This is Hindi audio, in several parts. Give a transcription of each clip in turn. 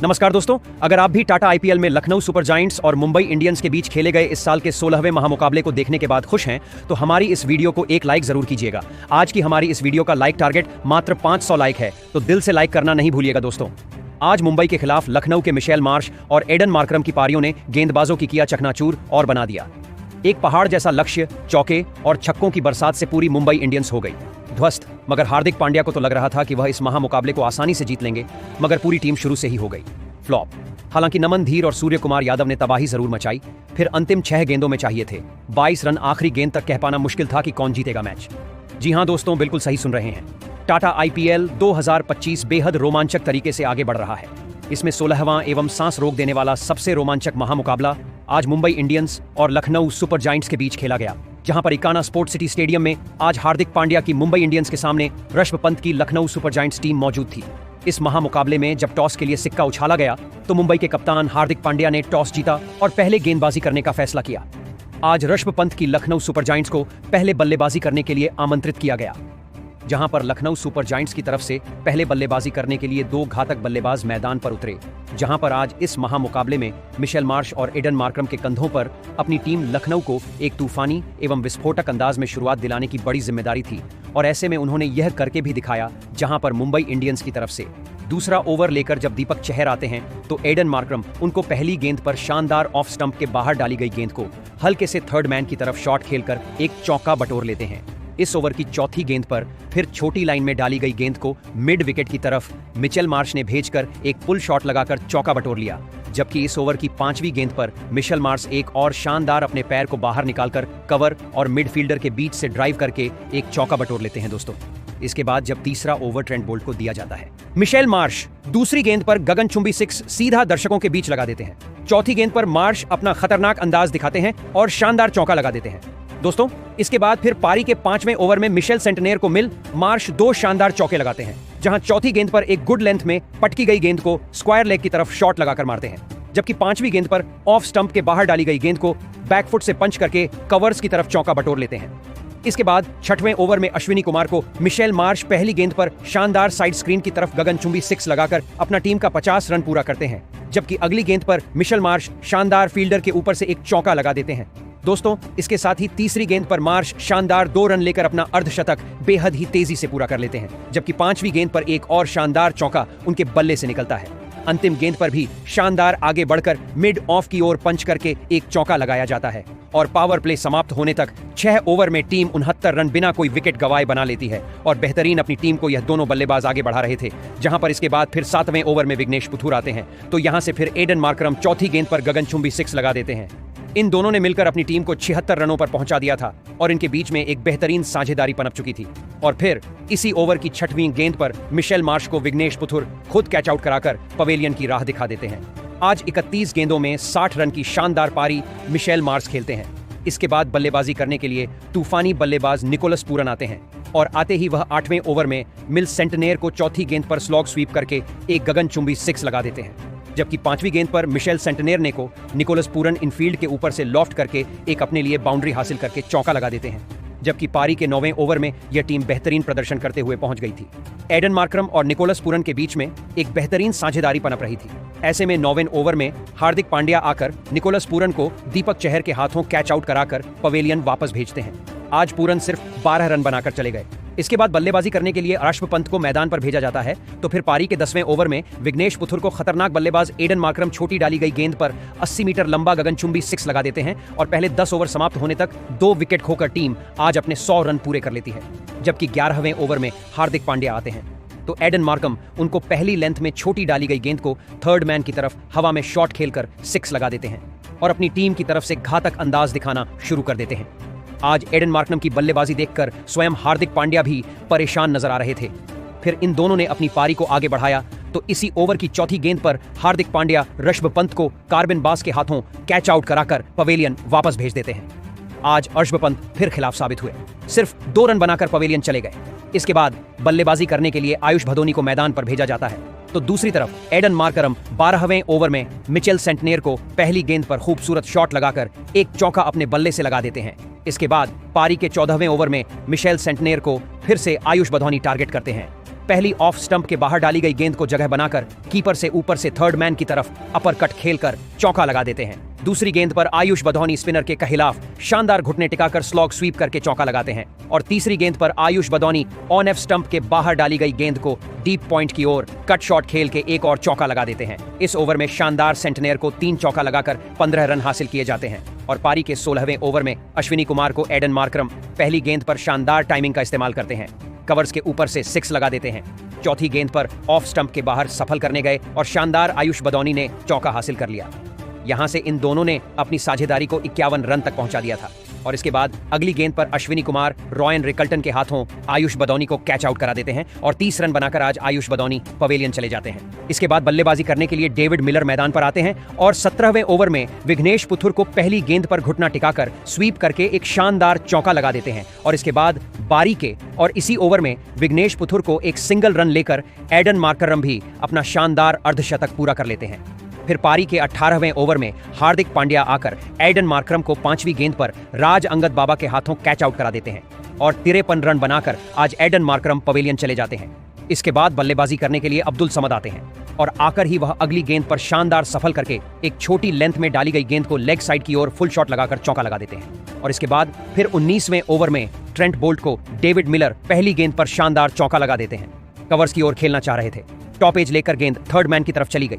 नमस्कार दोस्तों, अगर आप भी टाटा आईपीएल में लखनऊ सुपर जायंट्स और मुंबई इंडियंस के बीच खेले गए इस साल के 16वें महामुकाबले को देखने के बाद खुश हैं, तो हमारी इस वीडियो को एक लाइक जरूर कीजिएगा। आज की हमारी इस वीडियो का लाइक टारगेट मात्र 500 लाइक है, तो दिल से लाइक करना नहीं भूलिएगा दोस्तों। आज मुंबई के खिलाफ लखनऊ के मिशेल मार्श और एडन मार्करम की पारियों ने गेंदबाजों की किया चकनाचूर और बना दिया। एक पहाड़ जैसा लक्ष्य, चौके और छक्कों की बरसात से पूरी मुंबई इंडियंस हो गई ध्वस्त। मगर हार्दिक पांड्या को तो लग रहा था कि वह इस महामुकाबले को आसानी से जीत लेंगे, मगर पूरी टीम शुरू से ही हो गई फ्लॉप। हालांकि नमन धीर और सूर्य कुमार यादव ने तबाही जरूर मचाई। फिर अंतिम 6 गेंदों में चाहिए थे 22 रन। आखिरी गेंद तक कह पाना मुश्किल था कि कौन जीतेगा मैच। जी हां दोस्तों, बिल्कुल सही सुन रहे हैं। टाटा आईपीएल 2025 बेहद रोमांचक तरीके से आगे बढ़ रहा है। इसमें 16वां एवं सांस रोक देने वाला सबसे रोमांचक महामुकाबला आज मुंबई इंडियंस और लखनऊ सुपर जायंट्स के बीच खेला गया, जहां पर इकाना स्पोर्ट्स सिटी स्टेडियम में आज हार्दिक पांड्या की मुंबई इंडियंस के सामने ऋषभ पंत की लखनऊ सुपर जायंट्स टीम मौजूद थी। इस महामुकाबले में जब टॉस के लिए सिक्का उछाला गया तो मुंबई के कप्तान हार्दिक पांड्या ने टॉस जीता और पहले गेंदबाजी करने का फैसला किया। आज ऋषभ पंत की लखनऊ सुपर जायंट्स को पहले बल्लेबाजी करने के लिए आमंत्रित किया गया, जहां पर लखनऊ सुपर जायंट्स की तरफ से पहले बल्लेबाजी करने के लिए 2 घातक बल्लेबाज मैदान पर उतरे। जहां पर आज इस महामुकाबले में मिशेल मार्श और एडन मार्करम के कंधों पर अपनी टीम लखनऊ को एक तूफानी एवं विस्फोटक अंदाज में शुरुआत दिलाने की बड़ी जिम्मेदारी थी, और ऐसे में उन्होंने यह करके भी दिखाया। जहां पर मुंबई इंडियंस की तरफ से दूसरा ओवर लेकर जब दीपक चहर आते हैं तो एडन मार्करम उनको पहली गेंद पर शानदार ऑफ स्टंप के बाहर डाली गई गेंद को हल्के से थर्ड मैन की तरफ शॉट खेलकर एक चौका बटोर लेते हैं। इस ओवर की चौथी गेंद पर फिर छोटी लाइन में डाली गई गेंद को मिड विकेट की तरफ मिचेल मार्श ने भेजकर एक पुल शॉट लगाकर चौका बटोर लिया, जबकि इस ओवर की 5वीं गेंद पर मिशेल मार्श एक और शानदार अपने पैर को बाहर निकालकर कवर और मिडफील्डर के बीच से ड्राइव करके एक चौका बटोर लेते हैं दोस्तों। इसके बाद जब तीसरा ओवर ट्रेंट बोल्ट को दिया जाता है, मिशेल मार्श दूसरी गेंद पर गगनचुंबी 6 सीधा दर्शकों के बीच लगा देते हैं। चौथी गेंद पर मार्श अपना खतरनाक अंदाज दिखाते हैं और शानदार चौका लगा देते हैं दोस्तों। इसके बाद फिर पारी के 5वें ओवर में मिशेल सेंटनेर को मिल मार्श 2 शानदार चौके लगाते हैं, जहां चौथी गेंद पर एक गुड लेंथ में पटकी गई गेंद को स्क्वायर लेग की तरफ शॉट लगाकर मारते हैं, जबकि 5वीं गेंद पर ऑफ स्टंप के बाहर डाली गई गेंद को बैकफुट से पंच करके कवर्स की तरफ चौका बटोर लेते हैं। इसके बाद 6वें ओवर में अश्विनी कुमार को मिशेल मार्श पहली गेंद पर शानदार साइड स्क्रीन की तरफ गगनचुंबी 6 लगाकर अपना टीम का 50 रन पूरा करते हैं, जबकि अगली गेंद पर मिशेल मार्श शानदार फील्डर के ऊपर से एक चौका लगा देते हैं दोस्तों। इसके साथ ही तीसरी गेंद पर मार्श शानदार 2 रन लेकर अपना अर्धशतक बेहद ही तेजी से पूरा कर लेते हैं, जबकि 5वीं गेंद पर एक और शानदार चौका उनके बल्ले से निकलता है। अंतिम गेंद पर भी शानदार आगे बढ़कर मिड ऑफ की ओर पंच करके एक चौका लगाया जाता है, और पावर प्ले समाप्त होने तक 6 ओवर में टीम 69 रन बिना कोई विकेट गंवाए बना लेती है, और बेहतरीन अपनी टीम को यह दोनों बल्लेबाज आगे बढ़ा रहे थे। जहां पर इसके बाद फिर 7वें ओवर में विघ्नेश पुथुर आते हैं, तो यहां से फिर एडन मार्करम चौथी गेंद पर गगनचुंबी 6 लगा देते हैं। इन दोनों ने मिलकर अपनी टीम को 76 रनों पर पहुंचा दिया था, और इनके बीच में एक बेहतरीन साझेदारी पनप चुकी थी। और फिर इसी ओवर की 6वीं गेंद पर मिशेल मार्श को विघ्नेश पुथुर खुद कैच आउट कराकर पवेलियन की राह दिखा देते हैं। आज 31 गेंदों में 60 रन की शानदार पारी मिशेल मार्श खेलते हैं। इसके बाद बल्लेबाजी करने के लिए तूफानी बल्लेबाज निकोलस पूरन आते हैं, और आते ही वह 8वें ओवर में मिल सेंटनेर को चौथी गेंद पर स्लॉग स्वीप करके एक गगनचुंबी 6 लगा देते हैं, जबकि 5वीं गेंद पर मिशेल सेंटनेर ने को निकोलस पूरन इनफील्ड के ऊपर से लॉफ्ट करके एक अपने लिए बाउंड्री हासिल करके चौका लगा देते हैं, जबकि पारी के 9वें ओवर में यह टीम बेहतरीन प्रदर्शन करते हुए पहुंच गई थी। एडन मार्करम और निकोलस पूरन के बीच में एक बेहतरीन साझेदारी पनप रही थी। ऐसे में 9वें ओवर में हार्दिक पांड्या आकर निकोलस पूरन को दीपक चहर के हाथों कैच आउट कराकर पवेलियन वापस भेजते हैं। आज पूरन सिर्फ 12 रन बनाकर चले गए। इसके बाद बल्लेबाजी करने के लिए ऋषभ पंत को मैदान पर भेजा जाता है, तो फिर पारी के 10वें ओवर में विघ्नेश पुथुर को खतरनाक बल्लेबाज एडन मार्करम छोटी डाली गई गेंद पर 80 मीटर लंबा गगनचुंबी 6 लगा देते हैं, और पहले 10 ओवर समाप्त होने तक 2 विकेट खोकर टीम आज अपने 100 रन पूरे कर लेती है। जबकि 11वें ओवर में हार्दिक पांड्या आते हैं, तो एडन मार्करम उनको पहली लेंथ में छोटी डाली गई गेंद को थर्ड मैन की तरफ हवा में शॉट खेलकर 6 लगा देते हैं, और अपनी टीम की तरफ से घातक अंदाज दिखाना शुरू कर देते हैं। आज एडन मार्करम की बल्लेबाजी देखकर स्वयं हार्दिक पांड्या भी परेशान नजर आ रहे थे। फिर इन दोनों ने अपनी पारी को आगे बढ़ाया, तो इसी ओवर की चौथी गेंद पर हार्दिक पांड्या ऋषभ पंत को कार्बिन बास के हाथों कैच आउट कराकर पवेलियन वापस भेज देते हैं। आज ऋषभ पंत फिर खिलाफ साबित हुए, सिर्फ 2 रन बनाकर पवेलियन चले गए। इसके बाद बल्लेबाजी करने के लिए आयुष भदोनी को मैदान पर भेजा जाता है, तो दूसरी तरफ एडन मार्करम 12वें ओवर में मिचेल सेंटनेर को पहली गेंद पर खूबसूरत शॉट लगाकर एक चौका अपने बल्ले से लगा देते हैं। इसके बाद पारी के 14वें ओवर में मिशेल सेंटनेर को फिर से आयुष भदोनी टारगेट करते हैं, पहली ऑफ स्टंप के बाहर डाली गई गेंद को जगह बनाकर कीपर से ऊपर से थर्ड मैन की तरफ अपर कट खेलकर चौका लगा देते हैं। दूसरी गेंद पर आयुष बधौनी स्पिनर के खिलाफ शानदार घुटने टिकाकर स्लॉग स्वीप करके चौका लगाते हैं और तीसरी गेंद पर आयुष बधौनी ऑन एफ स्टंप के बाहर डाली गई गेंद को डीप पॉइंट की ओर कट शॉट खेल के एक और चौका लगा देते हैं। इस ओवर में शानदार सेंटनेयर को 3 चौका लगाकर 15 रन हासिल किए जाते हैं और पारी के 16वें ओवर में अश्विनी कुमार को एडन मार्करम पहली गेंद पर शानदार टाइमिंग का इस्तेमाल करते हैं, कवर्स के ऊपर से 6 लगा देते हैं। चौथी गेंद पर ऑफ स्टंप के बाहर सफल करने गए और शानदार आयुष बधौनी ने चौका हासिल कर लिया। यहां से इन दोनों ने अपनी साझेदारी को 51 रन तक पहुंचा दिया था और इसके बाद अगली गेंद पर अश्विनी कुमार रॉयन रिकल्टन के हाथों आयुष बधौनी को कैच आउट करा देते हैं और 30 रन बनाकर आज आयुष बधौनी पवेलियन चले जाते हैं। इसके बाद बल्लेबाजी करने के लिए डेविड मिलर मैदान पर आते हैं और 17वें ओवर में विघ्नेश पुथुर को पहली गेंद पर घुटना टिकाकर स्वीप करके एक शानदार चौका लगा देते हैं और इसके बाद बारी के और इसी ओवर में विघ्नेश पुथुर को एक सिंगल रन लेकर एडन मार्करम भी अपना शानदार अर्धशतक पूरा कर लेते हैं। फिर पारी के 18वें ओवर में हार्दिक पांड्या आकर एडन मार्करम को 5वीं गेंद पर राज अंगद बाबा के हाथों कैच आउट करा देते हैं और 53 रन बनाकर आज एडन मार्करम पवेलियन चले जाते हैं। इसके बाद बल्लेबाजी करने के लिए अब्दुल समद आते हैं और आकर ही वह अगली गेंद पर शानदार सफल करके एक छोटी लेंथ में डाली गई गेंद को लेग साइड की ओर फुल शॉट लगाकर चौका लगा देते हैं और इसके बाद फिर 19वें ओवर में ट्रेंट बोल्ट को डेविड मिलर पहली गेंद पर शानदार चौका लगा देते हैं। कवर्स की ओर खेलना चाह रहे थे, टॉप एज लेकर गेंद थर्ड मैन की तरफ चली गई,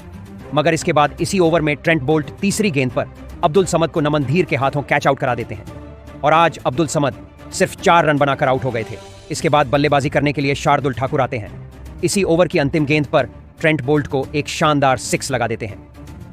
मगर इसके बाद इसी ओवर में ट्रेंट बोल्ट तीसरी गेंद पर अब्दुल समद को नमन धीर के हाथों कैच आउट करा देते हैं और आज अब्दुल समद सिर्फ 4 रन बनाकर आउट हो गए थे। इसके बाद बल्लेबाजी करने के लिए शार्दुल ठाकुर आते हैं। इसी ओवर की अंतिम गेंद पर ट्रेंट बोल्ट को एक शानदार 6 लगा देते हैं।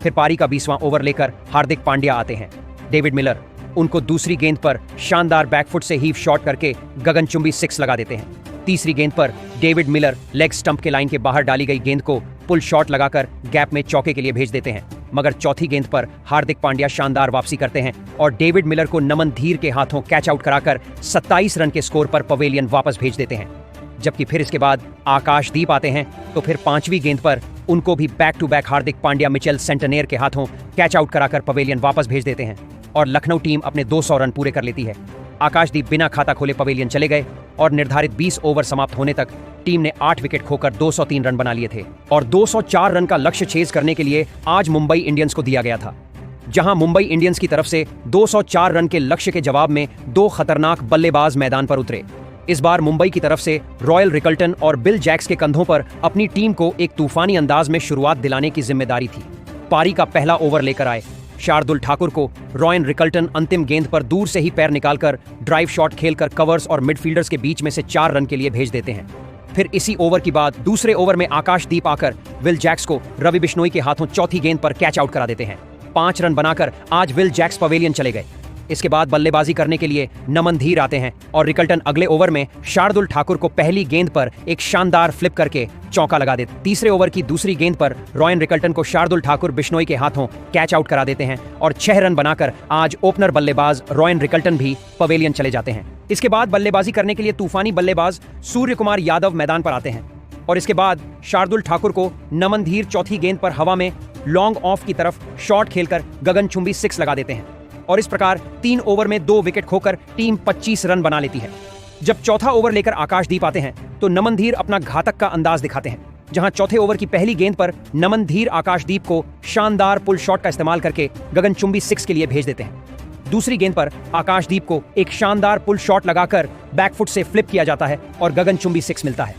फिर पारी का 20वां ओवर लेकर हार्दिक पांड्या आते हैं। डेविड मिलर उनको दूसरी गेंद पर शानदार बैकफुट से हीव शॉट करके गगनचुंबी 6 लगा देते हैं। तीसरी गेंद पर डेविड मिलर लेग स्टंप के लाइन के बाहर डाली गई गेंद को पुल शॉट लगाकर गैप में चौके के लिए भेज देते हैं, मगर चौथी गेंद पर हार्दिक पांड्या शानदार वापसी करते हैं और डेविड मिलर को नमन धीर के हाथों कैच आउट कराकर 27 रन के स्कोर पर पवेलियन वापस भेज देते हैं। जबकि फिर इसके बाद आकाशदीप आते हैं तो फिर 5वीं गेंद पर उनको भी back to back Hardik Pandya Mitchell Santner के हाथों कैच आउट कराकर पवेलियन वापस भेज देते हैं और लखनऊ टीम अपने 200 रन पूरे कर लेती है। आकाशदीप बिना खाता खोले पवेलियन चले गए और निर्धारित 20 ओवर समाप्त होने तक टीम ने 8 विकेट खोकर 203 रन बना लिए थे और 204 रन का लक्ष्य छेद करने के लिए आज मुंबई इंडियंस को दिया गया था, जहां मुंबई इंडियंस की तरफ से 204 रन के लक्ष्य के जवाब में 2 खतरनाक बल्लेबाज मैदान पर उतरे। इस बार मुंबई की तरफ से रॉयल रिकल्टन और बिल जैक्स के कंधों पर अपनी टीम को एक तूफानी अंदाज में शुरुआत दिलाने की जिम्मेदारी थी। पारी का पहला ओवर लेकर आए शार्दुल ठाकुर को रॉयन रिकल्टन अंतिम गेंद पर दूर से ही पैर निकालकर ड्राइव शॉट खेलकर कवर्स और मिडफील्डर्स के बीच में से 4 रन के लिए भेज देते हैं। फिर इसी ओवर की बाद दूसरे ओवर में आकाशदीप आकर विल जैक्स को रवि बिश्नोई के हाथों चौथी गेंद पर कैच आउट करा देते हैं। 5 रन बनाकर आज विल जैक्स पवेलियन चले गए। इसके बाद बल्लेबाजी करने के लिए नमन धीर आते हैं और रिकल्टन अगले ओवर में शार्दुल ठाकुर को पहली गेंद पर एक शानदार फ्लिप करके चौका लगा देते। तीसरे ओवर की दूसरी गेंद पर रॉयन रिकल्टन को शार्दुल ठाकुर बिश्नोई के हाथों कैच आउट करा देते हैं और 6 रन बनाकर आज ओपनर बल्लेबाज रॉयन रिकल्टन भी पवेलियन चले जाते हैं। इसके बाद बल्लेबाजी करने के लिए तूफानी बल्लेबाज सूर्य कुमार यादव मैदान पर आते हैं और इसके बाद शार्दुल ठाकुर को नमन धीर चौथी गेंद पर हवा में लॉन्ग ऑफ की तरफ शॉट खेलकर गगनचुंबी 6 लगा देते हैं और इस प्रकार 3 ओवर में 2 विकेट खोकर टीम 25 रन बना लेती है। जब चौथा ओवर लेकर आकाशदीप आते हैं तो नमन धीर अपना घातक का अंदाज दिखाते हैं, जहां चौथे ओवर की पहली गेंद पर नमन धीर आकाशदीप को शानदार पुल शॉट का इस्तेमाल करके गगनचुंबी 6 के लिए भेज देते हैं। दूसरी गेंद पर आकाशदीप को एक शानदार पुल शॉट लगाकर बैकफुट से फ्लिप किया जाता है और गगनचुंबी 6 मिलता है।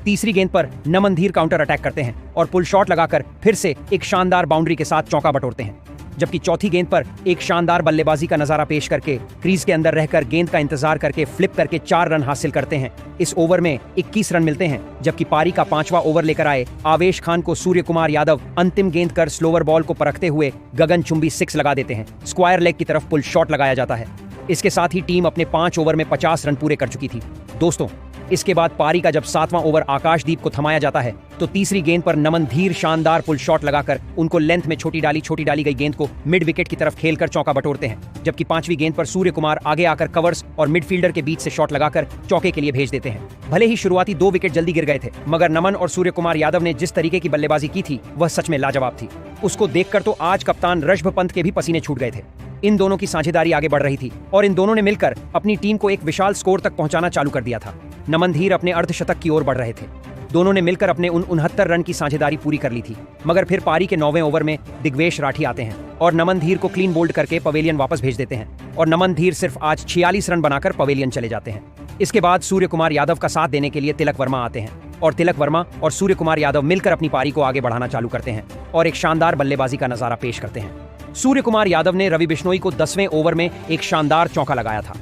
तीसरी गेंद पर नमन धीर काउंटर अटैक करते हैं और पुल शॉट लगाकर फिर से एक शानदार बाउंड्री के साथ चौका बटोरते हैं। जबकि चौथी गेंद पर एक शानदार बल्लेबाजी का नजारा पेश करके क्रीज के अंदर रहकर गेंद का इंतजार करके फ्लिप करके 4 रन हासिल करते हैं। इस ओवर में 21 रन मिलते हैं। जबकि पारी का 5वां ओवर लेकर आए आवेश खान को सूर्य कुमार यादव अंतिम गेंद कर स्लोवर बॉल को परखते हुए गगनचुंबी 6 लगा देते हैं। स्क्वायर लेग की तरफ पुल शॉट लगाया जाता है। इसके साथ ही टीम अपने 5 ओवर में 50 रन पूरे कर चुकी थी। दोस्तों, इसके बाद पारी का जब 7वां ओवर आकाशदीप को थमाया जाता है तो तीसरी गेंद पर नमन धीर शानदार पुल शॉट लगाकर उनको लेंथ में छोटी डाली गई गेंद को मिड विकेट की तरफ खेलकर चौका बटोरते हैं। जबकि 5वीं गेंद पर सूर्य कुमार आगे आकर कवर्स और मिडफील्डर के बीच से शॉट लगाकर चौके के लिए भेज देते हैं। भले ही शुरुआती 2 विकेट जल्दी गिर गए थे, मगर नमन और सूर्य कुमार यादव ने जिस तरीके की बल्लेबाजी की थी वह सच में लाजवाब थी। उसको देखकर तो आज कप्तान ऋषभ पंत के भी पसीने छूट गए थे। इन दोनों की साझेदारी आगे बढ़ रही थी और इन दोनों ने मिलकर अपनी टीम को एक विशाल स्कोर तक पहुंचाना चालू कर दिया था। नमन धीर अपने अर्धशतक की ओर बढ़ रहे थे। दोनों ने मिलकर अपने उन 69 रन की साझेदारी पूरी कर ली थी। मगर फिर पारी के 9वें ओवर में दिग्वेश राठी आते हैं और नमन धीर को क्लीन बोल्ड करके पवेलियन वापस भेज देते हैं और नमन धीर सिर्फ आज 46 रन बनाकर पवेलियन चले जाते हैं। इसके बाद सूर्य कुमार यादव का साथ देने के लिए तिलक वर्मा आते हैं और तिलक वर्मा और सूर्य कुमार यादव मिलकर अपनी पारी को आगे बढ़ाना चालू करते हैं और एक शानदार बल्लेबाजी का नजारा पेश करते हैं। सूर्य कुमार यादव ने रवि बिश्नोई को 10वें ओवर में एक शानदार चौका लगाया था,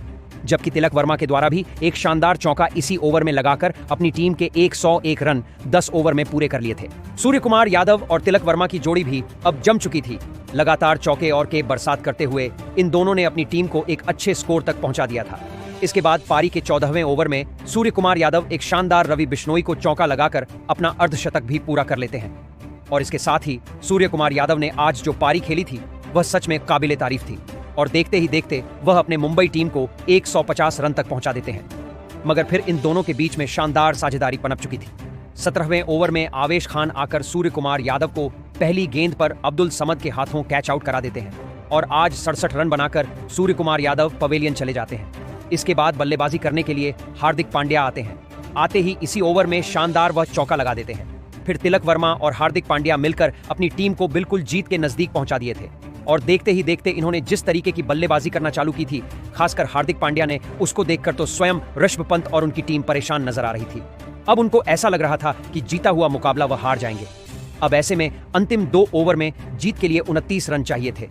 जबकि तिलक वर्मा के द्वारा भी एक शानदार चौका इसी ओवर में लगाकर अपनी टीम के 101 रन 10 ओवर में पूरे कर लिए थे। सूर्य कुमार यादव और तिलक वर्मा की जोड़ी भी अब जम चुकी थी। लगातार चौके और के बरसात करते हुए इन दोनों ने अपनी टीम को एक अच्छे स्कोर तक पहुंचा दिया था। इसके बाद पारी के 14वें ओवर में सूर्य कुमार यादव एक शानदार रवि बिश्नोई को चौका लगाकर अपना अर्धशतक भी पूरा कर लेते हैं और इसके साथ ही सूर्य कुमार यादव ने आज जो पारी खेली थी वह सच में काबिले तारीफ थी और देखते ही देखते वह अपने मुंबई टीम को 150 रन तक पहुंचा देते हैं। मगर फिर इन दोनों के बीच में शानदार साझेदारी पनप चुकी थी। 17वें ओवर में आवेश खान आकर सूर्य कुमार यादव को पहली गेंद पर अब्दुल समद के हाथों कैच आउट करा देते हैं और आज 67 रन बनाकर सूर्य कुमार यादव पवेलियन चले जाते हैं। इसके बाद बल्लेबाजी करने के लिए हार्दिक पांड्या आते हैं। आते ही इसी ओवर में शानदार वह चौका लगा देते हैं। फिर तिलक वर्मा और हार्दिक पांड्या मिलकर अपनी टीम को बिल्कुल जीत के नजदीक पहुंचा दिए थे और देखते ही देखते इन्होंने जिस तरीके की बल्लेबाजी करना चालू की थी, खासकर हार्दिक पांड्या ने, उसको देखकर तो स्वयं ऋषभ पंत और उनकी टीम परेशान नजर आ रही थी। अब उनको ऐसा लग रहा था कि जीता हुआ मुकाबला वह हार जाएंगे। अब ऐसे में अंतिम 2 ओवर में जीत के लिए 29 रन चाहिए थे।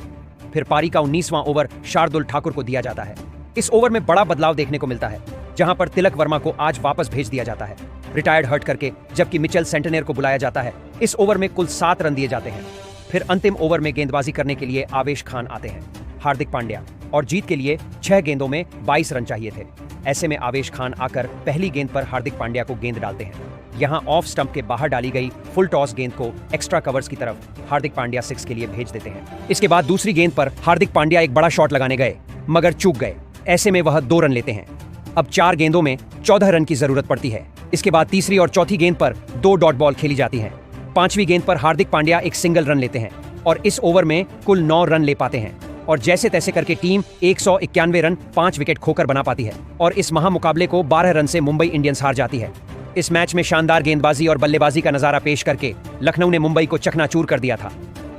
फिर पारी का 19वां ओवर शार्दुल ठाकुर को दिया जाता है। इस ओवर में बड़ा बदलाव देखने को मिलता है, जहां पर तिलक वर्मा को आज वापस भेज दिया जाता है रिटायर्ड हर्ट करके, जबकि मिचेल सेंटनेर को बुलाया जाता है। इस ओवर में कुल 7 रन दिए जाते हैं। फिर अंतिम ओवर में गेंदबाजी करने के लिए आवेश खान आते हैं, हार्दिक पांड्या, और जीत के लिए 6 गेंदों में 22 रन चाहिए थे। ऐसे में आवेश खान आकर पहली गेंद पर हार्दिक पांड्या को गेंद डालते हैं। यहां ऑफ स्टंप के बाहर डाली गई फुल टॉस गेंद को एक्स्ट्रा कवर्स की तरफ हार्दिक पांड्या 6 के लिए भेज देते हैं। इसके बाद दूसरी गेंद पर हार्दिक पांड्या एक बड़ा शॉट लगाने गए मगर चूक गए। ऐसे में वह 2 रन लेते हैं। अब 4 गेंदों में 14 रन की जरूरत पड़ती है। इसके बाद तीसरी और चौथी गेंद पर 2 डॉट बॉल खेली जाती हैं। 5वीं गेंद पर हार्दिक पांड्या एक सिंगल रन लेते हैं और इस ओवर में कुल 9 रन ले पाते हैं और जैसे तैसे करके टीम 191 रन 5 विकेट खोकर बना पाती है और इस महामुकाबले को 12 रन से मुंबई इंडियंस हार जाती है। इस मैच में शानदार गेंदबाजी और बल्लेबाजी का नजारा पेश करके लखनऊ ने मुंबई को चकनाचूर कर दिया था।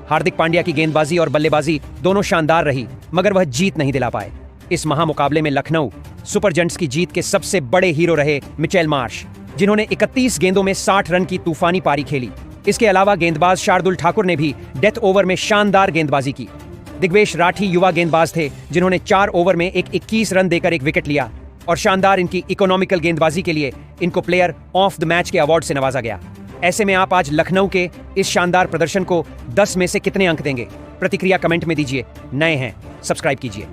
हार्दिक पांड्या की गेंदबाजी और बल्लेबाजी दोनों शानदार रही, मगर वह जीत नहीं दिला पाए। इस महामुकाबले में लखनऊ सुपर जयंट्स की जीत के सबसे बड़े हीरो रहे मिचेल मार्श, जिन्होंने 31 गेंदों में 60 रन की तूफानी पारी खेली। इसके अलावा गेंदबाज शार्दुल ठाकुर ने भी डेथ ओवर में शानदार गेंदबाजी की। दिग्वेश राठी युवा गेंदबाज थे, जिन्होंने 4 ओवर में 21 रन देकर एक विकेट लिया और शानदार इनकी इकोनॉमिकल गेंदबाजी के लिए इनको प्लेयर ऑफ द मैच के अवार्ड से नवाजा गया। ऐसे में आप आज लखनऊ के इस शानदार प्रदर्शन को 10 में से कितने अंक देंगे? प्रतिक्रिया कमेंट में दीजिए। नए हैं सब्सक्राइब कीजिए।